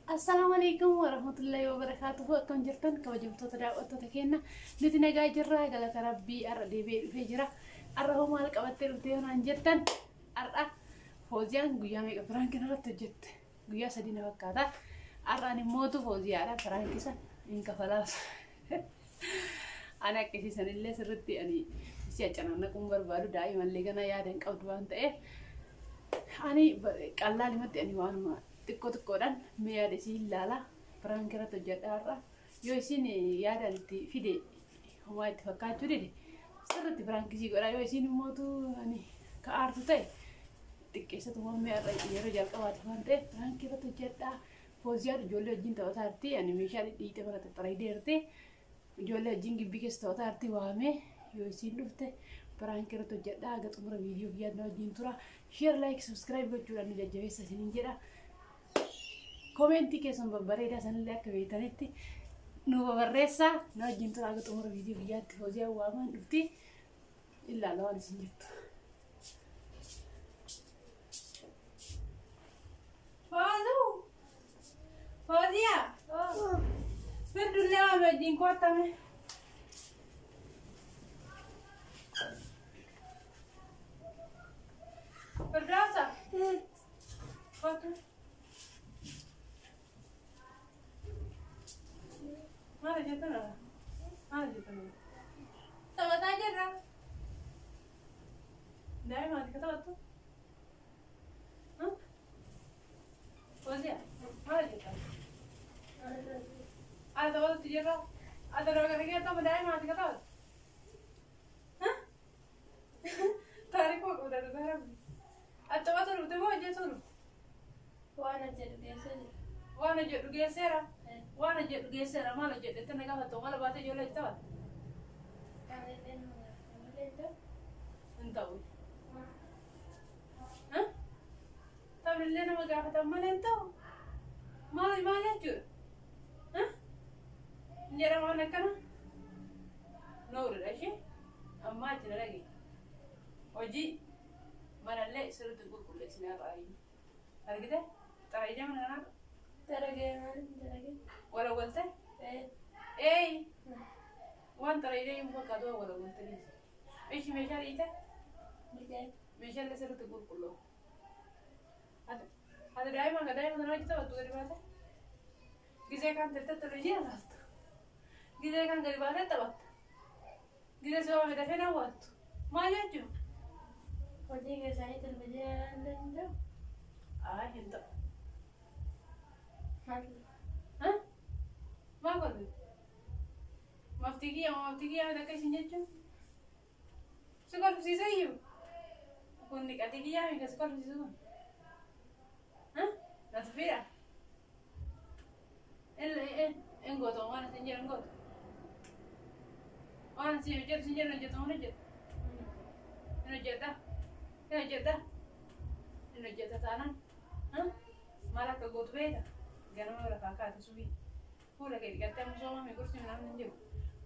Assalamualaikum warahmatullahi wabarakatuh. Akkam jirtan kabajamtoota daawwattoota keenya. Nuti nagaa jirra, galata Rabbii. Har'a deebi'ee dhufee jira. Har'a hoo maal qabattee dhuftee yoonaan jettan, har'a Fooziyaan guyyaa meeqa Firaankiin irratti hojjette? Guyyaa 3 na fakkaata. Har'aan immootu Fooziyaadha Firaankisan hin kafalaaf. Ani akkasiisan illee sirriitti ani si accanannaquun barbaadu daa'imallee gana yaada hin qabdu waan ta'eef ani qallaalimatti ani waanuma xiqqoodhaan mee yaada isii ilaala Firaanki irratti hojjedha har'a. Yoo isin yaada itti fide homaa itti fakkaachuu dide sirriitti Firaanki isii godha. Yoo isin immootu ani ka'aartu ta'e xiqqeessatu waan mee har'a yeroo jalqabaati waan ta'eef Firaanki irratti hojjedha. Fooziyaan ijoollee wajjin taphataa jirti. Ani meeshaa dhidhiite bara xaxxaraydee jirti. Ijoollee wajjin gibbii keessa taphataa jirti waamee yoo isin dhufte Firaanki irratti hojjedha. Haga xumura viidiyoo yaadna wajjin tura. Share, like, subscribe gochuudhaan nu jajjabeessa isiniin jedha. Komentii keessan babbareedaa sanillee akka beektanitti nu barreessaa. Na wajjin tura haga xumura viidiyoo yaatti Fooziyaan waamaan dhufti. Ilaala waan isin jettu. Fozia! Perdulle ame wajjin kottame. Perdaasa? Kottu. Maal jettan? Maal jettan? Taphataa jirra. Daa'ima ati taphattu? Fozia, maal jettan? Ada waktu tijera, ada orang yang kita mendai mati kata. Hah? Tarik kok udah lebaran. Ada waktu lu mau aja suruh. Wana jadi biasa. Wana jadi geser. Wana jadi geser, malah jadi tenaga satu malah batu jual itu. Entah. Hah? Tapi lihat nama gak ketemu entah. Malah jujur. Njera mana kana? Nuru dashi, amma tina lagi. Oji, mana le seru tu guru le sini apa ini? Hari kita, tarainya mana nak? Tarage. Wala walte? Wan tarainya yang buat kado wala walte ni. Ishi meja ita? Meja le seru tu guru lo. Ada dai mana kita waktu dari mana? Gizai kan tetap terjadi lah. Gizai kan dari mana tabat? Gizai semua kita kena buat. Mana tu? Kodi gizai terbeja anda. Hinta. Hah? Mana kodi? Maftiki ada kasihnya tu. Sekolah sih saya. Kundi katiki ya, mereka sekolah sih tu. Hah? Nasfira. Enggot orang senjata enggot. Orang senjata orang jatuh tanah. Hah? Malah ke got beda. Jangan malah kakak tu subi. Pula kayak dikata musuh mami kursi mana menjauh.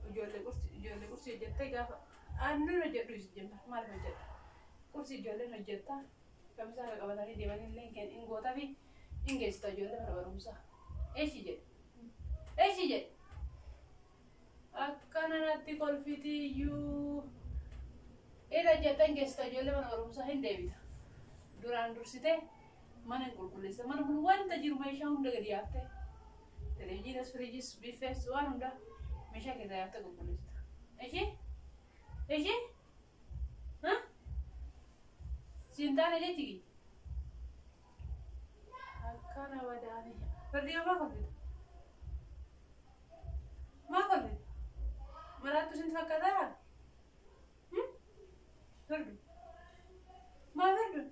Jual kursi jatuh gak? Anu jatuh sejam malah jatuh. Kursi jual jatuh. Kami sahaja kawan tadi dia bagi lengket enggot tapi engget jual baru musah. Sih Akkana natti kolfiti iyyuu era jettan geesta ijoollee mana barumsaa hin deebita. Duraan dursite mana hin qulqulleessa. Mana kun wanta jiru meeshaa hunda gadi yaaftee televiziinis, firiijis, biffees waan hunda meeshaa keessa yaaftee qulqulleessita. Ishee? Hah? Siin taane jechuudha. Akkana wadaane. Firdii homaa kolfita. Makan ni, malah tu sini fakir dah. Kerdu, mana kerdu?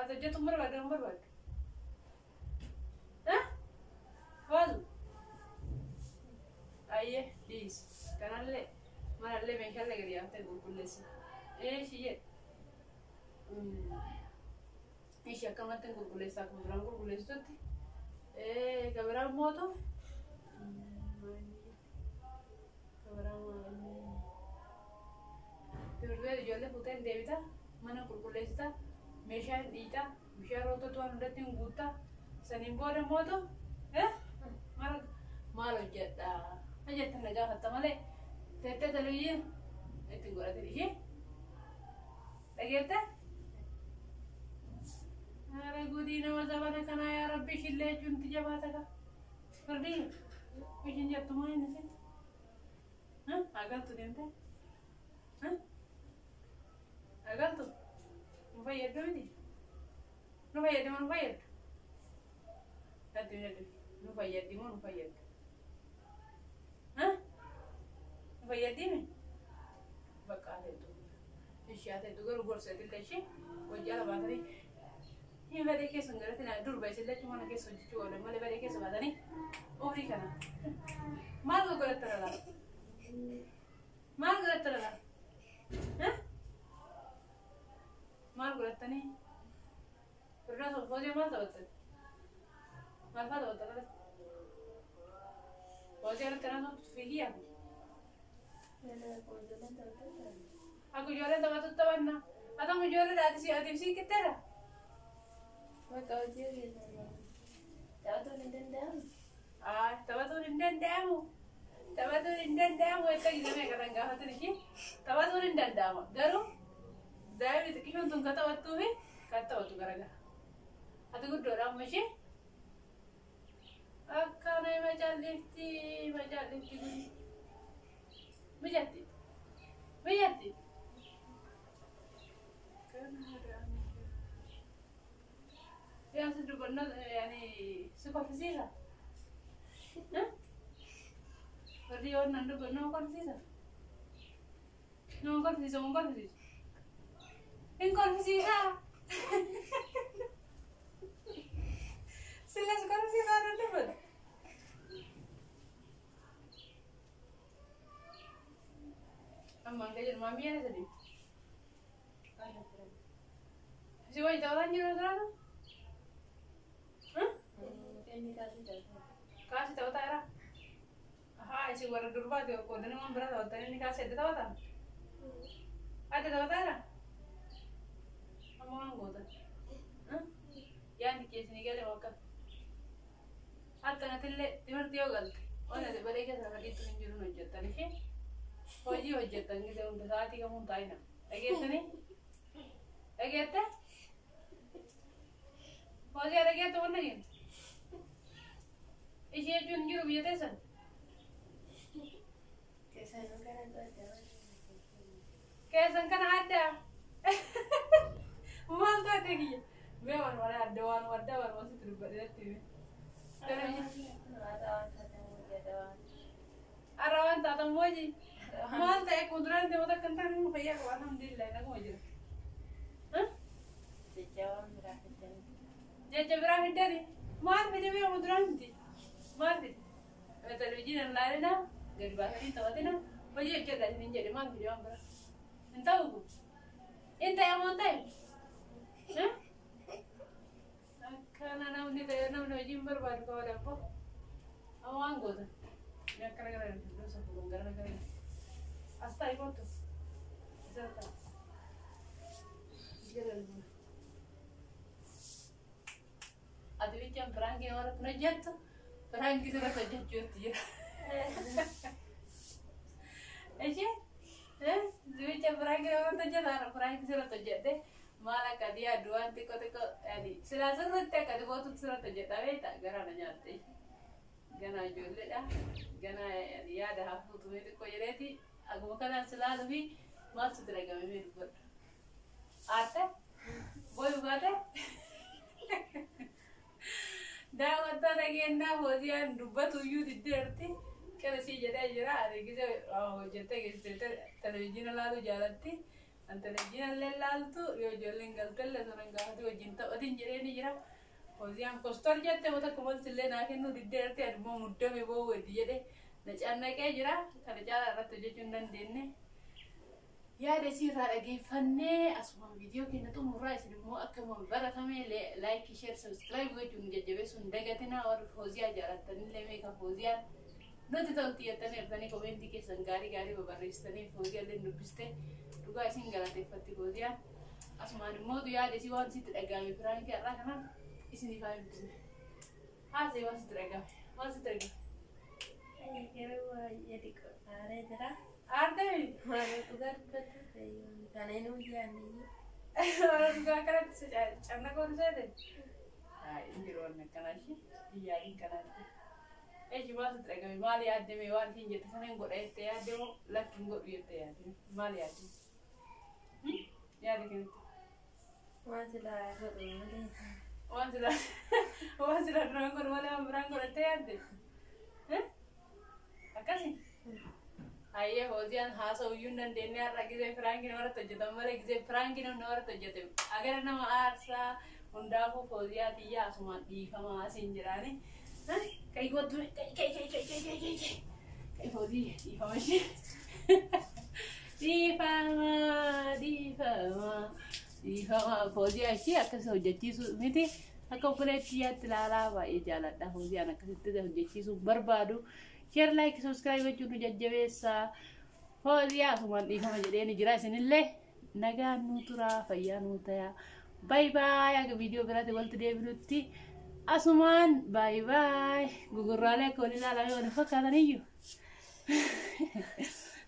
Tu je tu berbuat. Hah? Walu. Ayah, dis. Kanan le, mana le mencari lagi dia, tak gulung sih. Sih akan mati gulung aku berang gulung tu. Kabarang moto. Tiba-tiba ijoollee fuuteen deebita mana qulqulleessita meeshaa dhiita bishaan roota tu'an hundatti hin guutta Saniin booda mootu maal hojjedha jettan na gaafatta malee teettee televizyiin ittiin godhatin ishee dhageette. Ara gudii nama zabana kanaa yaa rabbi ishillee jechuun jabaata ka firdii ishiin jettu maa inni sin agaltu deemte agaltu nu fayyaddu miti nu fayyaddi moo nu fayyaddu addi nu fayyaddi moo nu fayyaddu nu fayyaddi bakka ateetu ishee ateetu garuu gorseetillee ishee hojii ala baatanii hin badee keessa hin garatina durba isillee cumana keessa hojjechuu oolan malee badee keessa baatanii ofii kana maal godhatta dhala maal godhatta dhala maal godhattanii firdaa hojii maal taphattan maal faa taphatta dhala hojii alatti anaa fiigii yaamu aku ijoolleen taphatu taphanna atamu ijoollee atiif siiqitteedha. Maka hojii keessa taphatuun hin danda'amu. Taphatuun hin danda'amu. Taphatuun hin danda'amu. Akka gizamee kan gaafatan ishee taphatuun hin danda'ama. Garuu daa'imni xiqqishoon tun kan taphattuu fi kan taphatu garagara. Ati guddoodha amma ishee akkana macallifti guddi. Mijatti. Yang sederhana, yani superficial. Perdion nandu benar konfisa. Non konfisa. In konfisa. Silas konfisa nandu benar. Amma kerja mami ada tadi. Si wajah tawaran juga sana. Kasih tahu tak era? Isi warna durba tu, kau dengan orang berat tahu tak ini kasih ada tahu tak? Ada tahu tak era? Kamu orang kau tak? Yang di sini kali makan. Ada nanti le timur tiaw gal. Oh nanti balik ke sana itu hinjuru nujat tadi sih. Hojat tadi kita untuk saat ini kamu tahu nak? Lagi tu ni? Lagi tu? Hojat lagi tu mana ni? Ishee jechuun jiru biyya teessan? Keessan kana adda? Maal taate kiyya? Mee waan adda waan sitti dubbadheetti hime. Arra waan taatan mooji? Maal ta'e kuduraan deemota akka hin taane nu fayyaa qaba alhamdulillah naguma jira. Jecha biraa fiddani? Maal fide mee kuduraan miti? Maal fide? Televizyiin laalina gadi baasanii taphatina hojii hojjedha isin jedhe maal fide waan biraa? Hin ta'u kun? Hin ta'e moo hin ta'e? Akkana namni hojiin barbaadu qaba dabbo. Amma waan goota? Ni akkana gara iddoo safuudhaan gara as taa'e kootu. Isa ta'a. Jira lama. Ati bichaan firaangii warra kun hojjettu firaangii sirratti hojjechuutti jira. Ishee bichaan firaangii warra hojjetaa firaangii sirratti hojjette maal akka yaaddu waan xiqqoo silaa sirriitti akka xiqqootu sirratti hojjetaa beektaa garaana nyaatte. Ganaa ijoolleedha. Ganaa yaada hafuutumee xiqqoo jedheeti akkuma kanaan silaaluu fi maal sitti dhagamee dubbadhu. Aarte? Boyu baate? Daawwattoota keenyaa hojiin dubbatu iyyuu diddeerti. Kana sii jedhee jira. Ati gisa hojjettee geessitee televizyiina laaluu jaalatti. An televizyiina illee laaltu yoo ijoolleen galtelle sanan gaafate wajjin taphatiin jedhee ni jira. Hojiin kostor jette wata kumalti illee naa kennu diddeerti. Ati immoo muddame boo weddi jedhee na caannaqee jira. Kana caalaa irratti hojjechuu hin dandeenye. Yaada sirraa dhageeffannee asuma viidiyoo keenya xumurraa isin immoo akkuma baratame laayikii sheer sabskiraayib gochuun jajjabeessuun dagatina warri Fooziyaa jaalattanillee meeqa Fooziyaan nuti ta'utti jettanii ertanii koomeentii keessan gaarii babarreessitanii Fooziyaallee dubbiste dhugaa isin galateeffatti Fooziyaan asumaan immoo yaada isii waan sitti dhagahame firaankii har'aa kanaan isiniif haa dubbisne. Asii masitti dhagame. Masitti dhagame. Yeroo jadi kok aaree jira. Aartee Maal dhugaa dubbatu ta'ee kana inni guyyaanii. dhugaa kanatti canna koolseete. Jiru waan akkanaati. Biyyaadhiin kanaatti. Eeji masitti dhagame. Maal yaaddame waan hin jette sana hin godha jettee yaaddemoo lakki hin godhu jettee yaadde. Maal yaaddame? Yaada kanatti. Waan silaa godhu malee. Waan sila duraan godhu malee waan biraan godhattee yaadde. Akkasi. Ayyee hoosiyaan haasa'uyyuu hin dandeenye har'a gisee firaankiin warratti hojjetan malee gisee firaankiin humna warratti hojjete. Agara nama aarsaa hundaafuu hoosiyaa xiyyaa asumaan dhiifamaa asiin jiraani. Kai kottu kai hoosii dhiifama ishee. Dhiifama hoosiyaa ishee akkasii hojjechiisu miti. Akka obboleettiyaatti ilaalaa baay'ee jaaladha. Hoosiyaan akkasitti hojjechiisuu barbaadu. Share, like, subscribe gochuun nu jajjabeessaa. Hoosiyaa asumaan dhiifama jedheen jira isinillee nagaan nu turaa fayyaa nu tayaa. Bye bye. Akka viidiyoo biraatti walitti deebinutti asumaan bye bye. Gugurraalee akka wal ilaalame wal fakkaataniyyuu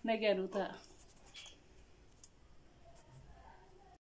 nagaa nu ta'a.